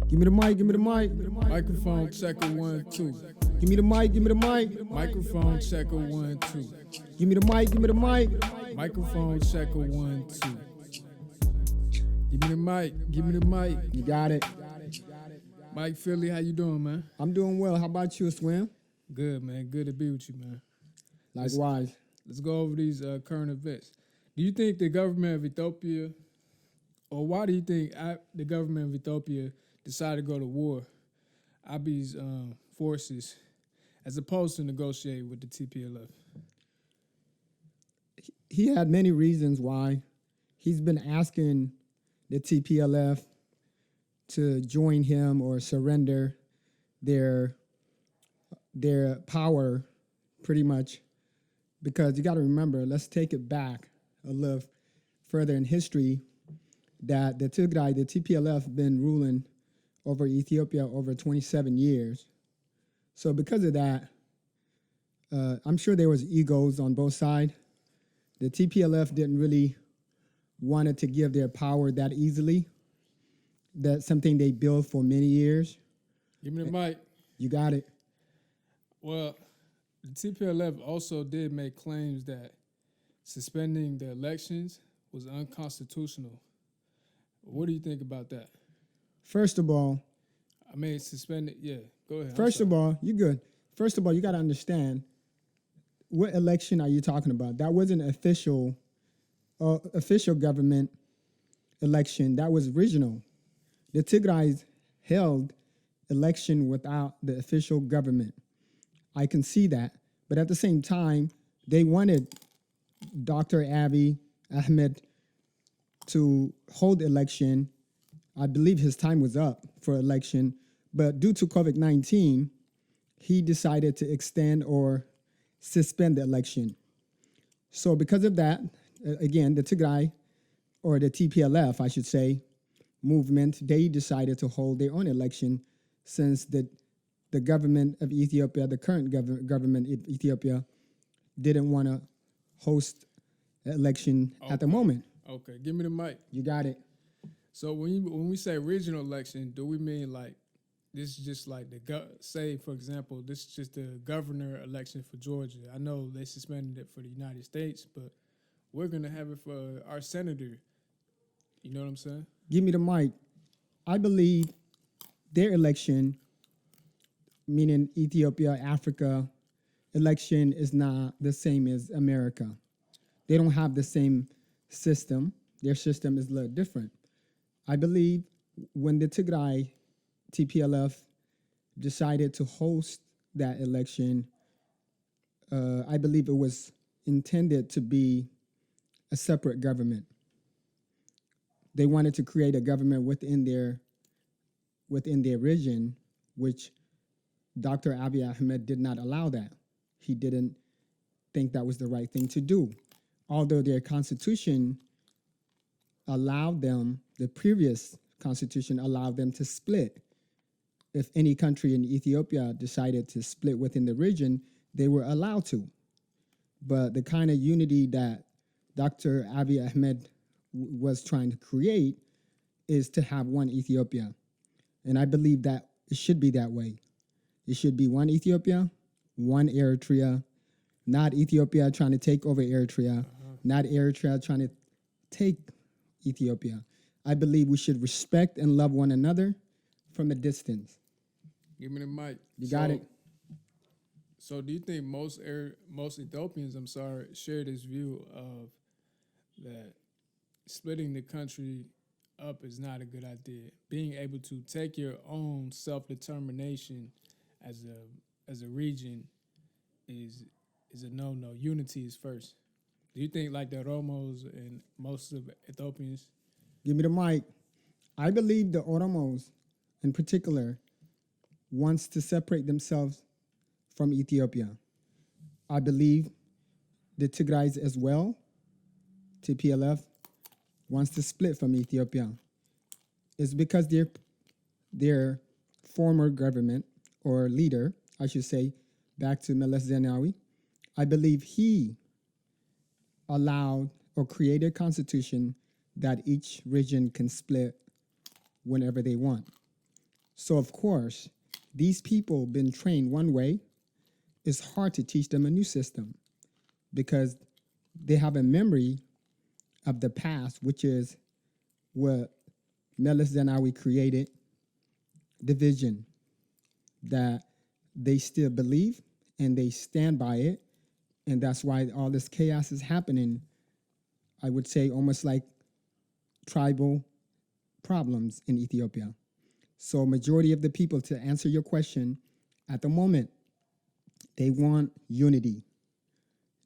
Give me the mic, give me the mic. Microphone checker 1 2. Give me the mic, give me the mic. Microphone checker 1 2. Give me the mic, give me the mic. Microphone checker 1 2. Give me the mic, give me the mic. You got it. Mike Philly, how you doing, man? I'm doing well. How about you, Swim? Good, man. Good to be with you, man. Likewise. Let's go over these current events. Do you think the government of Ethiopia, or why do you think the government of Ethiopia decided to go to war, Abiy's forces, as opposed to negotiate with the TPLF? He had many reasons why. He's been asking the TPLF to join him or surrender their power, pretty much, because you got to remember, let's take it back a little further in history, that the Tigrai, the TPLF, been ruling over Ethiopia over 27 years. So because of that, I'm sure there was egos on both sides. The TPLF didn't really want to give their power that easily. That's something they built for many years. Give me the mic. You got it. Well, the TPLF also did make claims that suspending the elections was unconstitutional. What do you think about that? First of all, suspended. Yeah, go ahead. First of all, you're good. First of all, you got to understand, what election are you talking about? That wasn't an official government election. That was regional. The Tigrais held election without the official government. I can see that. But at the same time, they wanted Dr. Abiy Ahmed to hold election. I believe his time was up for election. But due to COVID-19, he decided to extend or suspend the election. So because of that, again, the Tigray, or the TPLF, I should say, movement, they decided to hold their own election, since the government of Ethiopia, the current government of Ethiopia, didn't want to host an election at the moment. Okay, give me the mic. You got it. So when we say regional election, do we mean like this is just like say, for example, this is just the governor election for Georgia? I know they suspended it for the United States, but we're going to have it for our senator. You know what I'm saying? Give me the mic. I believe their election, meaning Ethiopia, Africa, election is not the same as America. They don't have the same system. Their system is a little different. I believe when the Tigray TPLF decided to host that election, I believe it was intended to be a separate government. They wanted to create a government within their region, which Dr. Abiy Ahmed did not allow that. He didn't think that was the right thing to do. Although their constitution allowed them, the previous constitution allowed them to split. If any country in Ethiopia decided to split within the region, they were allowed to. But the kind of unity that Dr. Abiy Ahmed was trying to create is to have one Ethiopia. And I believe that it should be that way. It should be one Ethiopia, one Eritrea, not Ethiopia trying to take over Eritrea, not Eritrea trying to take Ethiopia. I believe we should respect and love one another from a distance. Give me the mic. You got it. So do you think most Ethiopians, share this view of that splitting the country up is not a good idea? Being able to take your own self-determination as a region is a no-no. Unity is first. Do you think like the Oromos and most of Ethiopians? Give me the mic. I believe the Oromos in particular wants to separate themselves from Ethiopia. I believe the Tigrais as well, TPLF, wants to split from Ethiopia. It's because their former government, or leader, I should say, back to Meles Zenawi, I believe he allowed or created a constitution that each region can split whenever they want. So of course, these people been trained one way. It's hard to teach them a new system because they have a memory of the past, which is what Melis Zenawi created, the vision that they still believe and they stand by it. And that's why all this chaos is happening. I would say almost like tribal problems in Ethiopia. So majority of the people, to answer your question, at the moment, they want unity.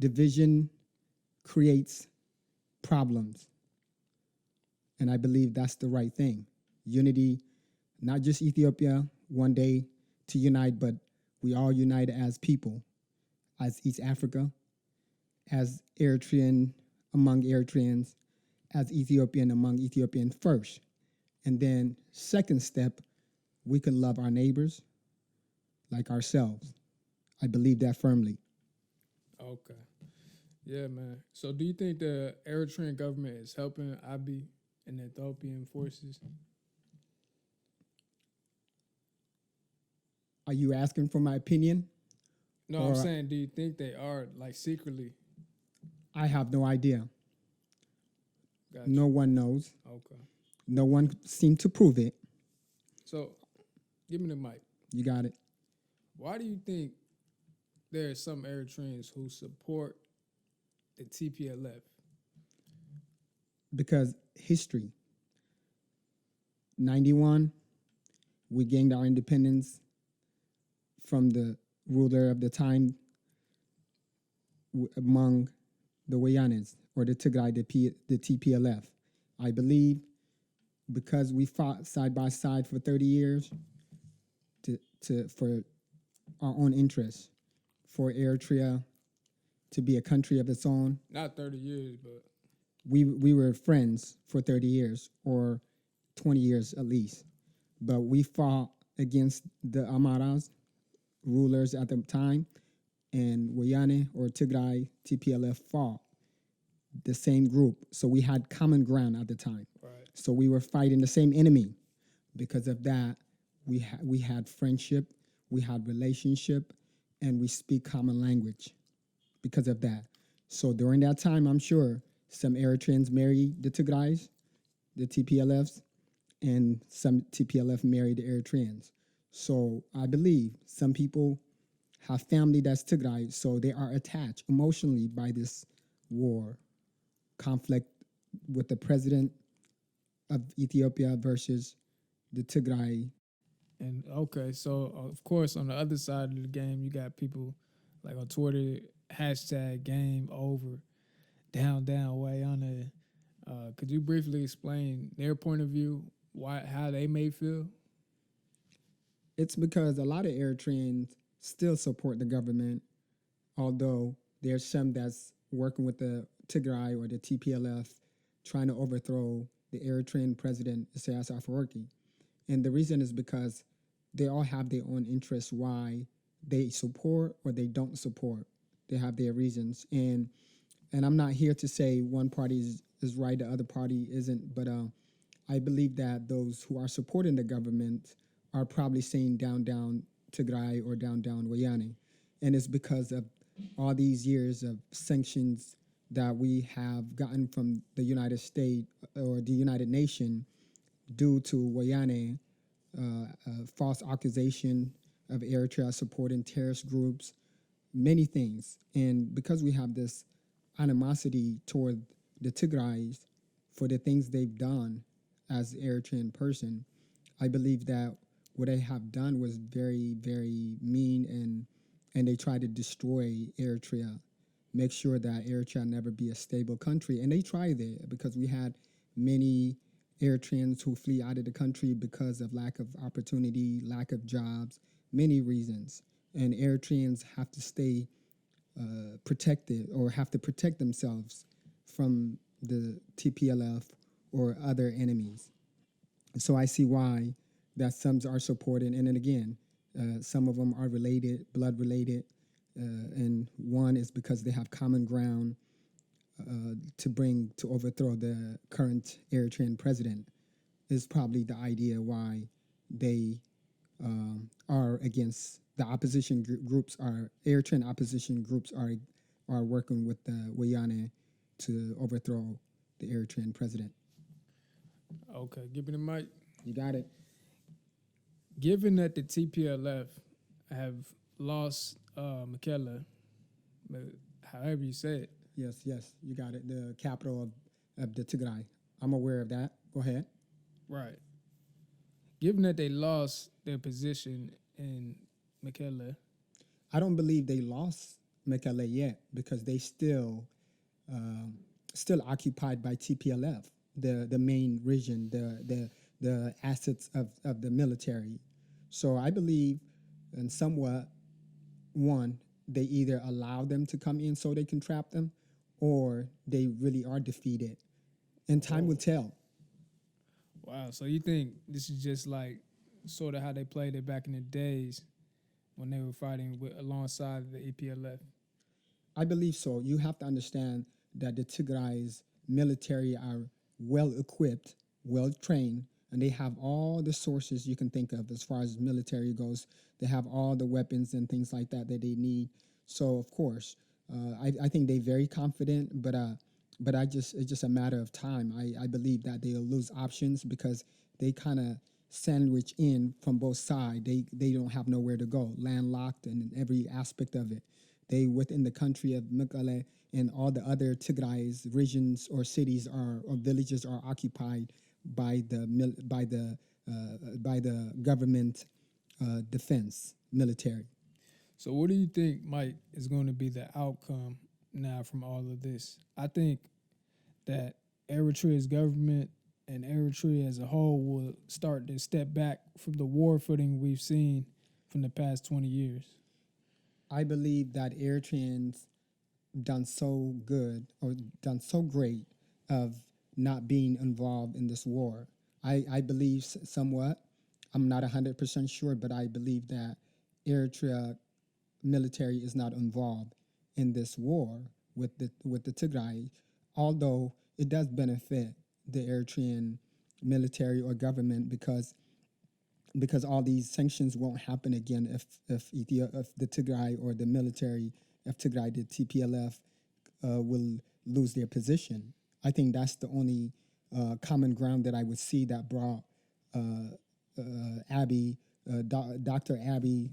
Division creates problems. And I believe that's the right thing. Unity, not just Ethiopia one day to unite, but we all unite as people, as East Africa, as Eritrean among Eritreans, as Ethiopian among Ethiopian first. And then second step, we can love our neighbors like ourselves. I believe that firmly. Okay. Yeah, man. So do you think the Eritrean government is helping Abiy and the Ethiopian forces? Are you asking for my opinion? No, I'm saying, do you think they are, like, secretly? I have no idea. Gotcha. No one knows. Okay. No one seemed to prove it. So, give me the mic. You got it. Why do you think there are some Eritreans who support the TPLF? Because history. 91, we gained our independence from the ruler of the time among the Wayanes or the Tigrai, the TPLF. I believe because we fought side by side for 30 years for our own interests, for Eritrea to be a country of its own. Not 30 years, but we were friends for 30 years or 20 years at least. But we fought against the Amaras, rulers at the time, and Wayane or Tigray TPLF fought the same group. So we had common ground at the time. right. So we were fighting the same enemy. Because of that, we had friendship, we had relationship, and we speak common language because of that. So during that time, I'm sure some Eritreans married the Tigrays, the TPLFs, and some TPLF married the Eritreans. So I believe some people have family that's Tigray, so they are attached emotionally by this war, conflict with the president of Ethiopia versus the Tigray. And okay, so of course, on the other side of the game, you got people like on Twitter, hashtag game over, down, way on there. Could you briefly explain their point of view, how they may feel? It's because a lot of Eritreans still support the government, although there's some that's working with the Tigray or the TPLF trying to overthrow the Eritrean president, Isaias Afwerki. And the reason is because they all have their own interests why they support or they don't support. They have their reasons. And I'm not here to say one party is right, the other party isn't, but I believe that those who are supporting the government are probably saying down Tigray or down Wayane. And it's because of all these years of sanctions that we have gotten from the United States or the United Nations due to Wayane, false accusation of Eritrea supporting terrorist groups, many things. And because we have this animosity toward the Tigrays for the things they've done as Eritrean person, I believe that what they have done was very, very mean, and they try to destroy Eritrea, make sure that Eritrea never be a stable country. And they tried it because we had many Eritreans who flee out of the country because of lack of opportunity, lack of jobs, many reasons. And Eritreans have to stay protected or have to protect themselves from the TPLF or other enemies. So I see why that some are supported. And then again, some of them are related, blood related. And one is because they have common ground to overthrow the current Eritrean president is probably the idea why they are against the opposition groups. Are Eritrean opposition groups are working with the Wayane to overthrow the Eritrean president. Okay, give me the mic. You got it. Given that the TPLF have lost Mekelle, however you say it, Yes, you got it. The capital of the Tigray. I'm aware of that. Go ahead. right? Given that they lost their position in Mekelle, I don't believe they lost Mekelle yet because they still occupied by TPLF, the main region, the assets of the military. So I believe, and somewhat, one, they either allow them to come in so they can trap them, or they really are defeated. And time will tell. wow. So you think this is just like sort of how they played it back in the days when they were fighting alongside the EPLF? I believe so. You have to understand that the Tigray's military are well equipped, well trained, and they have all the sources you can think of as far as military goes. They have all the weapons and things like that that they need. So of course, I think they're very confident, but it's just a matter of time. I believe that they'll lose options because they kind of sandwich in from both sides. They don't have nowhere to go, landlocked in every aspect of it. They within the country of Mekelle and all the other Tigray's regions or cities or villages are occupied by the government defense military. So what do you think, Mike, is going to be the outcome now from all of this? I think that Eritrea's government and Eritrea as a whole will start to step back from the war footing we've seen from the past 20 years. I believe that Eritreans done so good or done so great of not being involved in this war. I believe somewhat. I'm not 100% sure, but I believe that Eritrea military is not involved in this war with the Tigray, although it does benefit the Eritrean military or government because all these sanctions won't happen again if the Tigray or the military of Tigray, the TPLF, will lose their position. I think that's the only common ground that I would see that brought Dr. Abiy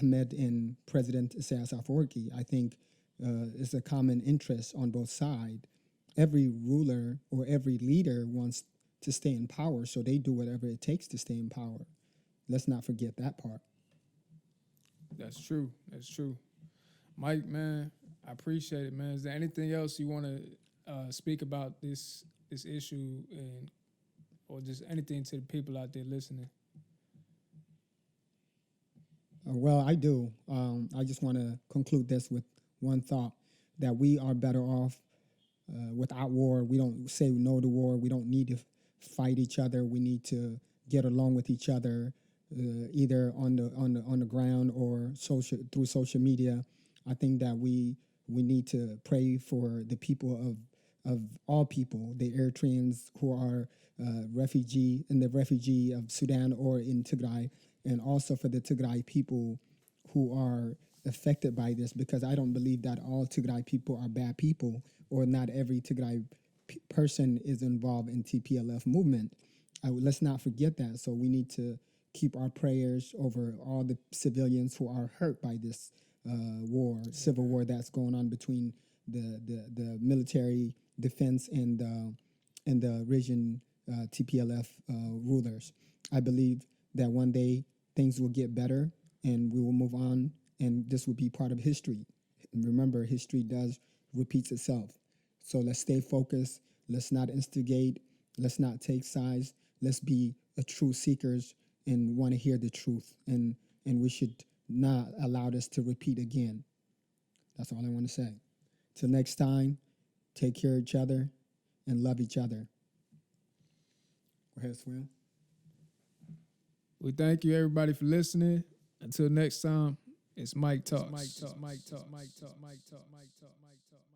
Ahmed and President Isaias Afwerki. I think it's a common interest on both sides. Every ruler or every leader wants to stay in power, so they do whatever it takes to stay in power. Let's not forget that part. That's true. That's true. Mike, man, I appreciate it, man. Is there anything else you want to speak about this issue and or just anything to the people out there listening? Well, I do. I just want to conclude this with one thought that we are better off without war. We don't say no to war. We don't need to fight each other. We need to get along with each other, either on the ground or through social media. I think that we need to pray for the people of all people, the Eritreans who are refugee of Sudan or in Tigray, and also for the Tigray people who are affected by this, because I don't believe that all Tigray people are bad people, or not every Tigray person is involved in TPLF movement. Let's not forget that. So we need to keep our prayers over all the civilians who are hurt by this civil war that's going on between the military defense and the region TPLF rulers. I believe that one day things will get better and we will move on, and this will be part of history. Remember, history does repeats itself. So let's stay focused. Let's not instigate. Let's not take sides. Let's be a true seekers and want to hear the truth. And we should not allow this to repeat again. That's all I want to say. Till next time, take care of each other and love each other. Go ahead, Swim. We thank you, everybody, for listening. Until next time, it's Mike Talks. Mike Talks. Mike Talks. Mike Talks. Mike Talks. Mike Talks.